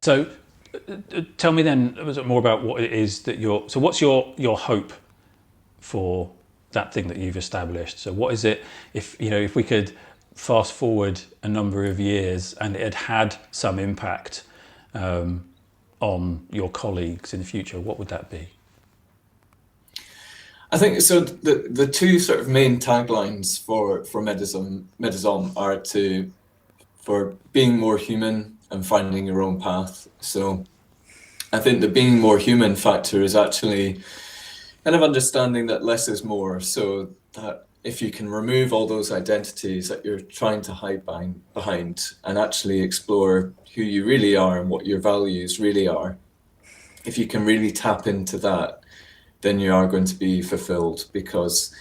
So tell me then a bit more about what it is that so what's your hope for that thing that you've established? So what is it, if we could fast forward a number of years and it had some impact on your colleagues in the future, what would that be? I think so. The two sort of main taglines for Medizom are for being more human and finding your own path. So I think the being more human factor is actually kind of understanding that less is more. So that if you can remove all those identities that you're trying to hide behind and actually explore who you really are and what your values really are, if you can really tap into that, then you are going to be fulfilled. Because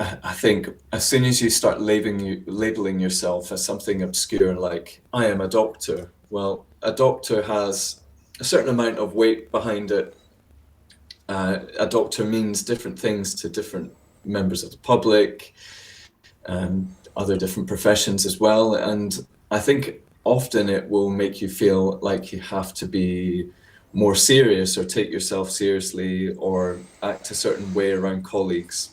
I think as soon as you start labeling yourself as something obscure, like I am a doctor, well, a doctor has a certain amount of weight behind it. A doctor means different things to different members of the public and other different professions as well. And I think often it will make you feel like you have to be more serious or take yourself seriously or act a certain way around colleagues.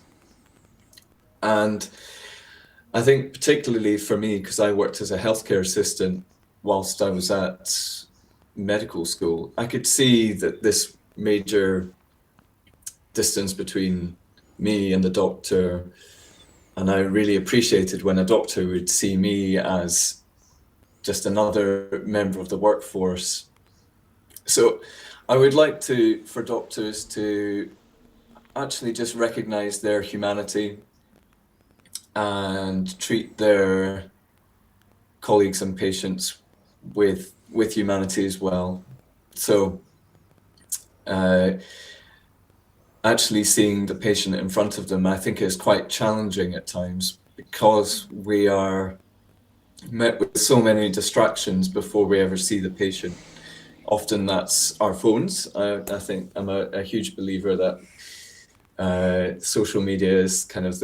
And I think particularly for me, because I worked as a healthcare assistant whilst I was at medical school, I could see that this major distance between me and the doctor, and I really appreciated when a doctor would see me as just another member of the workforce. So I would like for doctors to actually just recognize their humanity and treat their colleagues and patients with humanity as well. So actually seeing the patient in front of them, I think, is quite challenging at times, because we are met with so many distractions before we ever see the patient. Often that's our phones. I think I'm a huge believer that social media is kind of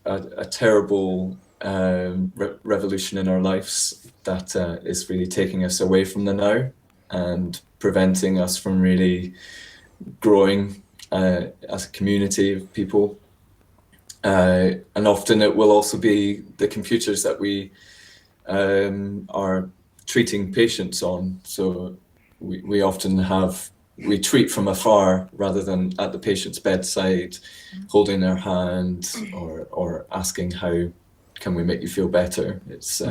a terrible revolution in our lives that is really taking us away from the now and preventing us from really growing as a community of people. And often it will also be the computers that we are treating patients on. So we often treat from afar rather than at the patient's bedside, holding their hand or asking, how can we make you feel better? It's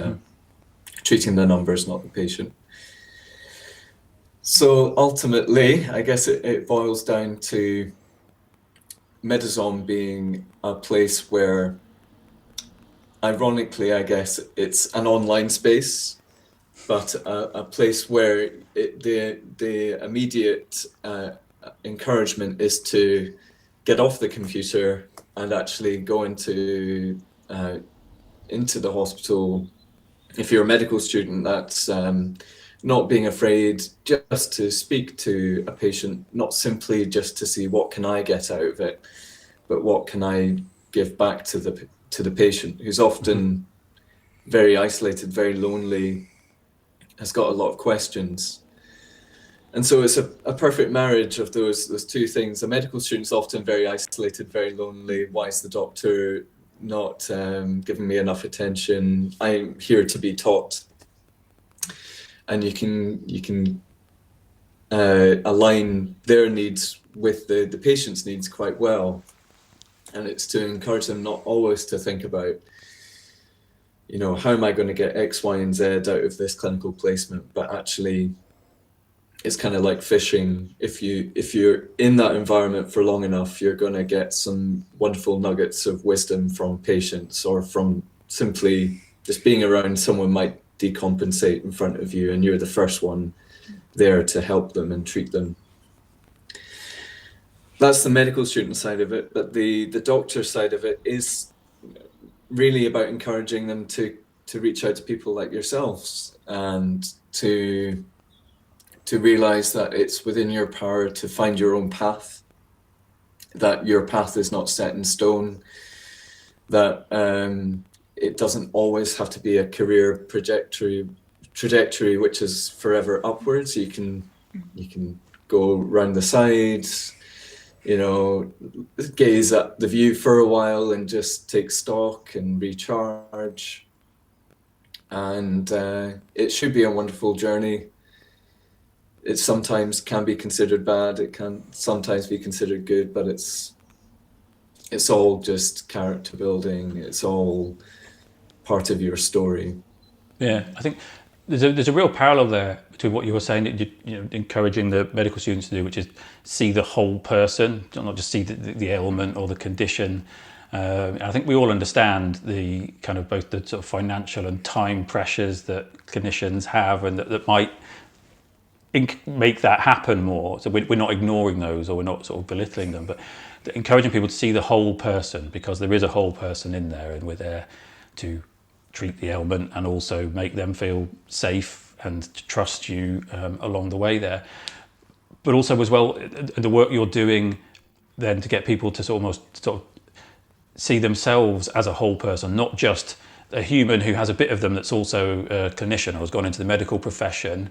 treating the numbers, not the patient. So ultimately, I guess it boils down to Medizom being a place where, ironically, I guess it's an online space, but a place where the immediate encouragement is to get off the computer and actually go into the hospital. If you're a medical student, that's not being afraid just to speak to a patient, not simply just to see what can I get out of it, but what can I give back to the patient, who's often very isolated, very lonely, has got a lot of questions. And so it's a perfect marriage of those two things. A medical student's often very isolated, very lonely. Why is the doctor not giving me enough attention? I'm here to be taught. And you can align their needs with the patient's needs quite well. And it's to encourage them not always to think about, how am I going to get X, Y, and Z out of this clinical placement? But actually, it's kind of like fishing. If you're in that environment for long enough, you're going to get some wonderful nuggets of wisdom from patients, or from simply just being around someone might decompensate in front of you, and you're the first one there to help them and treat them. That's the medical student side of it, but the doctor side of it is really about encouraging them to reach out to people like yourselves, and to realize that it's within your power to find your own path, that your path is not set in stone, that it doesn't always have to be a career trajectory which is forever upwards. You can go round the sides, you know, gaze at the view for a while and just take stock and recharge. And it should be a wonderful journey. It sometimes can be considered bad. It can sometimes be considered good, but it's all just character building. It's all part of your story. Yeah, I think there's a real parallel there between what you were saying, that you know, encouraging the medical students to do, which is see the whole person, not just see the ailment or the condition. I think we all understand the kind of both the sort of financial and time pressures that clinicians have, and that might make that happen more. So we're not ignoring those, or we're not sort of belittling them, but encouraging people to see the whole person, because there is a whole person in there, and we're there to treat the ailment and also make them feel safe and to trust you along the way there. But also as well, the work you're doing then to get people to sort of see themselves as a whole person, not just a human who has a bit of them that's also a clinician or has gone into the medical profession,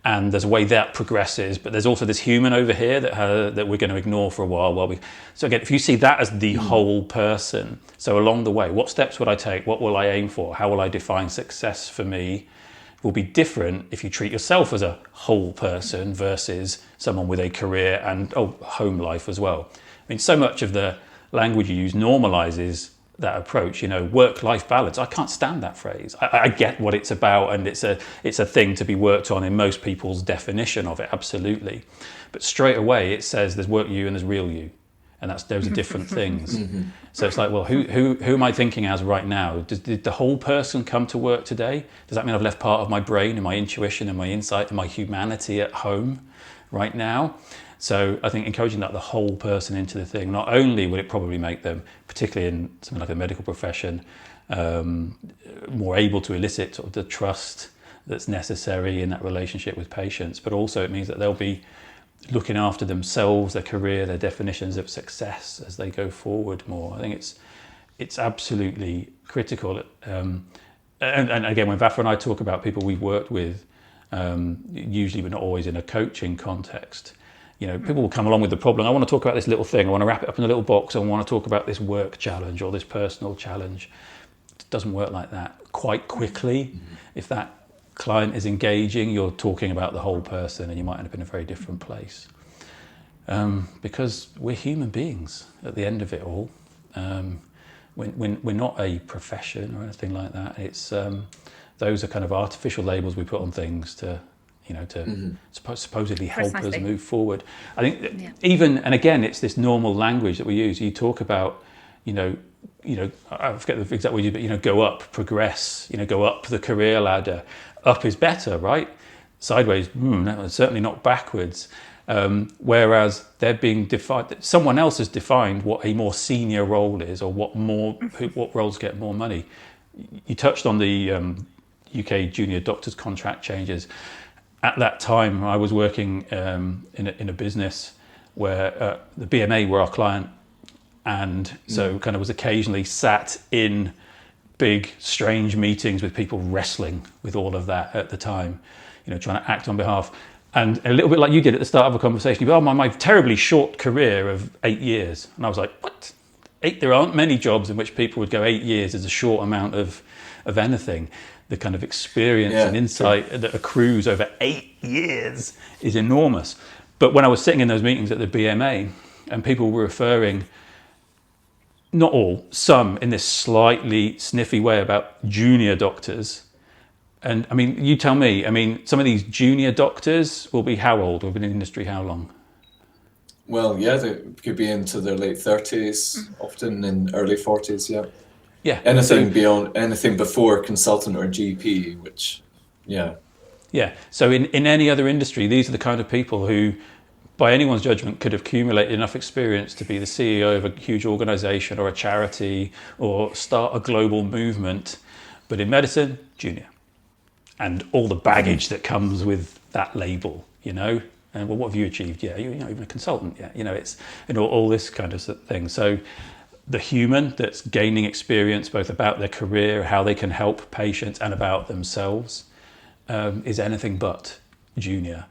and there's a way that progresses, but there's also this human over here that we're going to ignore for a while so again, if you see that as the whole person, so along the way, what steps would I take, what will I aim for, how will I define success for me, will be different if you treat yourself as a whole person versus someone with a career and home life as well. I mean, so much of the language you use normalizes that approach, you know, work-life balance. I can't stand that phrase. I get what it's about, and it's a thing to be worked on in most people's definition of it, absolutely. But straight away it says there's work you and there's real you, and those are different things. So it's like, well, who am I thinking as right now? Did the whole person come to work today? Does that mean I've left part of my brain and my intuition and my insight and my humanity at home right now? So I think encouraging the whole person into the thing, not only will it probably make them, particularly in something like a medical profession, more able to elicit sort of the trust that's necessary in that relationship with patients, but also it means that they'll be looking after themselves, their career, their definitions of success as they go forward more. I think it's absolutely critical. And again, when Vafa and I talk about people we've worked with, usually we're not always in a coaching context. You know, people will come along with the problem. I want to talk about this little thing. I want to wrap it up in a little box. I want to talk about this work challenge or this personal challenge. It doesn't work like that. Quite quickly, if that client is engaging, you're talking about the whole person, and you might end up in a very different place. Because we're human beings at the end of it all. We're not a profession or anything like that. It's those are kind of artificial labels we put on things to supposedly help us move forward. I think even, and again, it's this normal language that we use. You talk about, you know, I forget the exact word, but go up, progress, go up the career ladder. Up is better, right? Sideways, no, certainly not backwards. Whereas they're being defined, someone else has defined what a more senior role is, or what roles get more money. You touched on the UK junior doctors contract changes. At that time, I was working in a business where the BMA were our client, and so kind of was occasionally sat in big, strange meetings with people wrestling with all of that at the time, trying to act on behalf. And a little bit like you did at the start of a conversation, you go, my terribly short career of 8 years. And I was like, what? There aren't many jobs in which people would go 8 years as a short amount of anything. The kind of experience and insight that accrues over 8 years is enormous. But when I was sitting in those meetings at the BMA, and people were referring, not all, some in this slightly sniffy way about junior doctors. And I mean, you tell me, some of these junior doctors will be how old, or been in the industry how long? Well, they could be into their late 30s, often in early 40s, Yeah. Anything before consultant or GP, which, Yeah. So in any other industry, these are the kind of people who, by anyone's judgment, could have accumulated enough experience to be the CEO of a huge organization or a charity or start a global movement. But in medicine, junior. And all the baggage that comes with that label, And well, what have you achieved? You're not even a consultant yet. It's all this kind of thing. So the human that's gaining experience both about their career, how they can help patients, and about themselves, is anything but junior.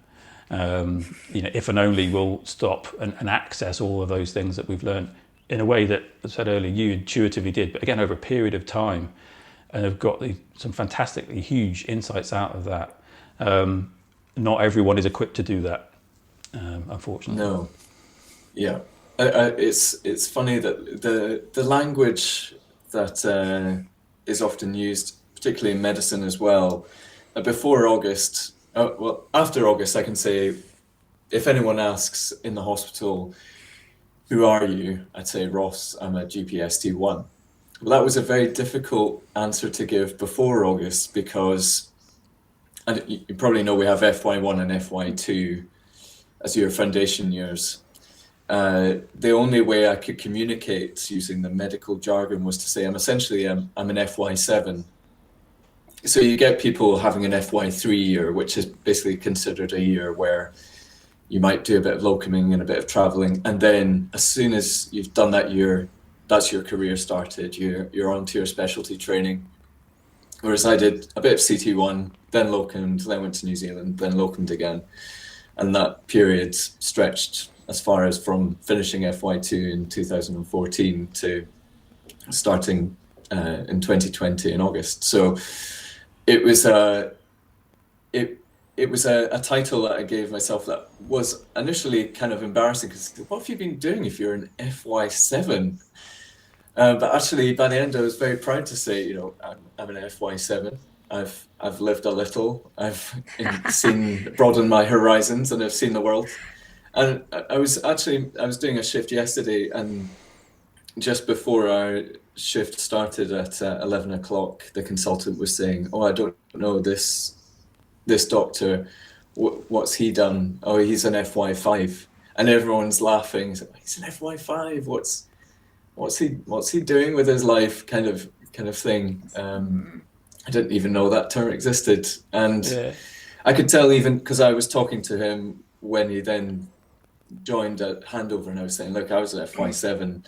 If and only we'll stop and access all of those things that we've learned in a way that, as I said earlier, you intuitively did, but again over a period of time, and have got some fantastically huge insights out of that. Not everyone is equipped to do that, unfortunately. No, yeah. It's funny that the language that is often used, particularly in medicine as well, before August, after August, I can say, if anyone asks in the hospital, who are you? I'd say, Ross, I'm a GPST1. Well, that was a very difficult answer to give before August because, and you probably know we have FY1 and FY2 as your foundation years. The only way I could communicate using the medical jargon was to say I'm an FY7. So you get people having an FY3 year, which is basically considered a year where you might do a bit of locuming and a bit of traveling, and then as soon as you've done that year, that's your career started. You're on to your specialty training. Whereas I did a bit of CT1, then locumed, then went to New Zealand, then locumed again, and that period stretched as far as from finishing FY2 in 2014 to starting in 2020 in August. So it was a title that I gave myself that was initially kind of embarrassing because what have you been doing if you're an FY7? But actually, by the end, I was very proud to say, I'm an FY7. I've lived a little. I've broadened my horizons, and I've seen the world. And I was doing a shift yesterday, and just before our shift started at 11 o'clock, the consultant was saying, "Oh, I don't know this doctor. What's he done? Oh, he's an FY5," and everyone's laughing. He's an FY5. What's he doing with his life? Kind of thing. I didn't even know that term existed, and yeah. I could tell even because I was talking to him when he then joined at handover, and I was saying, "Look, I was at FY7,"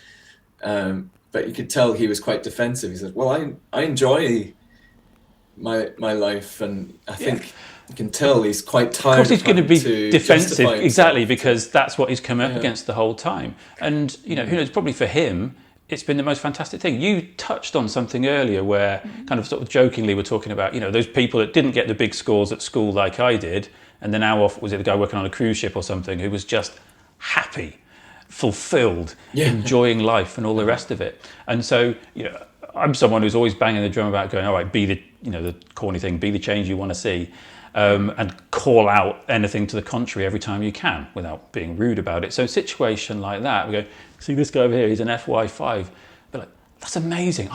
but you could tell he was quite defensive. He said, "Well, I enjoy my life," and I think you can tell he's quite tired. Of course, he's going to be defensive, exactly, because that's what he's come up against the whole time. And who knows? Probably for him, it's been the most fantastic thing. You touched on something earlier where kind of sort of jokingly we're talking about, those people that didn't get the big scores at school like I did, and then now off, was it the guy working on a cruise ship or something, who was just happy, fulfilled, enjoying life and all the rest of it. And so, I'm someone who's always banging the drum about going, all right, be the, the corny thing, be the change you want to see, and call out anything to the contrary every time you can without being rude about it. So a situation like that, we go, see this guy over here, he's an FY5. But like, that's amazing.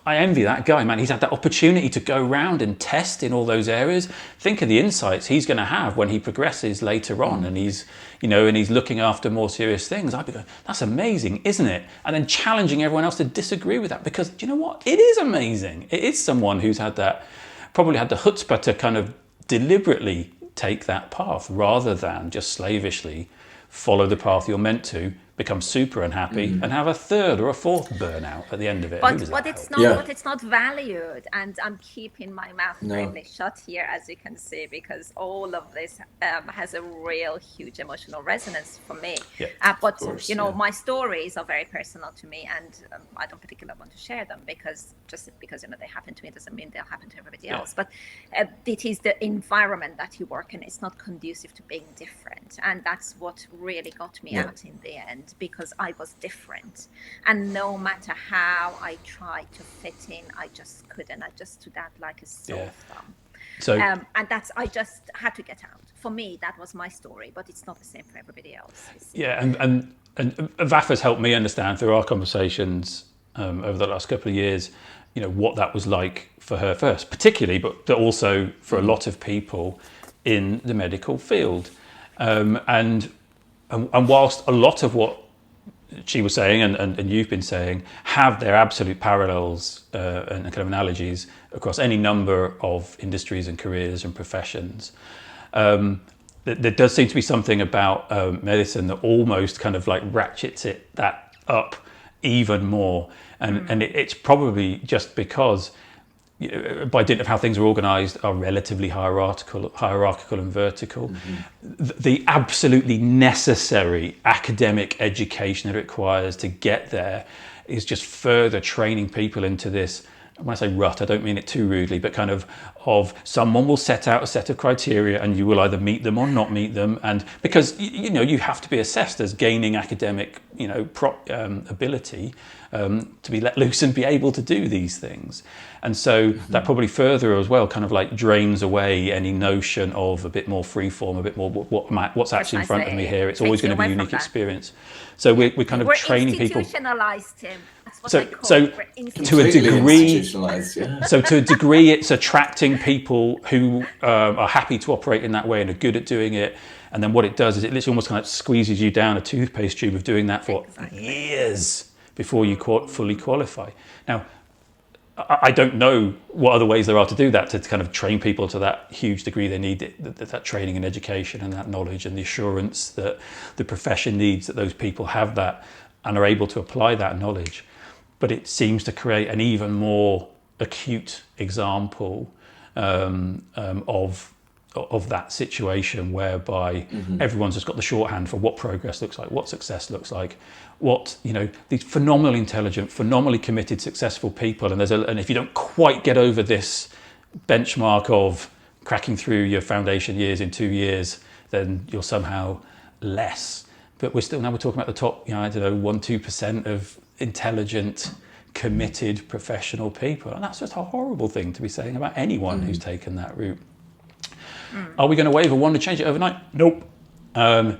I envy that guy, man. He's had that opportunity to go around and test in all those areas. Think of the insights he's going to have when he progresses later on, and he's, and he's looking after more serious things. I'd be going, that's amazing, isn't it? And then challenging everyone else to disagree with that, because do you know what? It is amazing. It is someone who's probably had the chutzpah to kind of deliberately take that path rather than just slavishly follow the path you're meant to, become super unhappy and have a third or a fourth burnout at the end of it. But it's not valued, and I'm keeping my mouth firmly shut here, as you can see, because all of this has a real huge emotional resonance for me. But course, my stories are very personal to me, and I don't particularly want to share them because they happen to me doesn't mean they'll happen to everybody else. But it is the environment that you work in. It's not conducive to being different, and that's what really got me out in the end, because I was different, and no matter how I tried to fit in, I just couldn't. I just stood out like a sore thumb. So and I just had to get out. For me, that was my story, but it's not the same for everybody else. And Vafa's helped me understand through our conversations over the last couple of years, what that was like for her first, particularly, but also for a lot of people in the medical field. And whilst a lot of what she was saying and you've been saying have their absolute parallels and kind of analogies across any number of industries and careers and professions, there does seem to be something about medicine that almost kind of like ratchets that up even more. And it's probably just because by dint of how things are organised, are relatively hierarchical and vertical. The absolutely necessary academic education that it requires to get there is just further training people into this. When I say rut, I don't mean it too rudely, but kind of someone will set out a set of criteria and you will either meet them or not meet them. And because, you have to be assessed as gaining academic, ability to be let loose and be able to do these things. And so that probably further as well kind of like drains away any notion of a bit more freeform, a bit more what's actually in front of me here. It's always going to be a unique experience. So we're kind of training people. Institutionalized, Tim. So to a degree, it's attracting people who are happy to operate in that way and are good at doing it. And then what it does is it literally almost kind of squeezes you down a toothpaste tube of doing that for years before you fully qualify. Now, I don't know what other ways there are to do that, to kind of train people to that huge degree they need that training and education and that knowledge and the assurance that the profession needs, that those people have that and are able to apply that knowledge. But it seems to create an even more acute example of that situation whereby everyone's just got the shorthand for what progress looks like, what success looks like, what, these phenomenally intelligent, phenomenally committed, successful people. And if you don't quite get over this benchmark of cracking through your foundation years in 2 years, then you're somehow less. But we're talking about the top, 1-2% of intelligent, committed, professional people. And that's just a horrible thing to be saying about anyone who's taken that route. Are we going to wave a wand to change it overnight? Nope. Where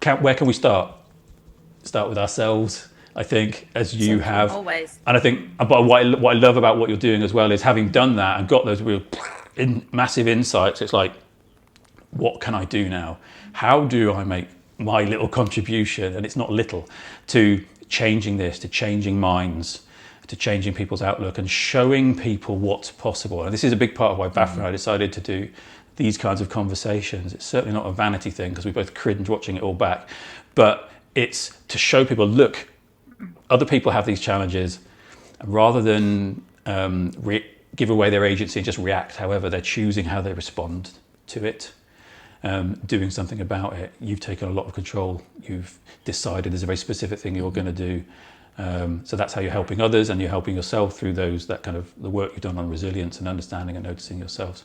can we start? Start with ourselves, I think, as you have. Always. And I think, but what I love about what you're doing as well is having done that and got those real massive insights, it's like, what can I do now? How do I make my little contribution, and it's not little, to changing this, to changing minds, to changing people's outlook and showing people what's possible. And this is a big part of why Vafa and I decided to do these kinds of conversations. It's certainly not a vanity thing because we both cringe watching it all back, but it's to show people, look, other people have these challenges, and rather than give away their agency and just react however, they're choosing how they respond to it. Doing something about it. You've taken a lot of control. You've decided there's a very specific thing you're going to do. So that's how you're helping others, and you're helping yourself through the work you've done on resilience and understanding and noticing yourselves.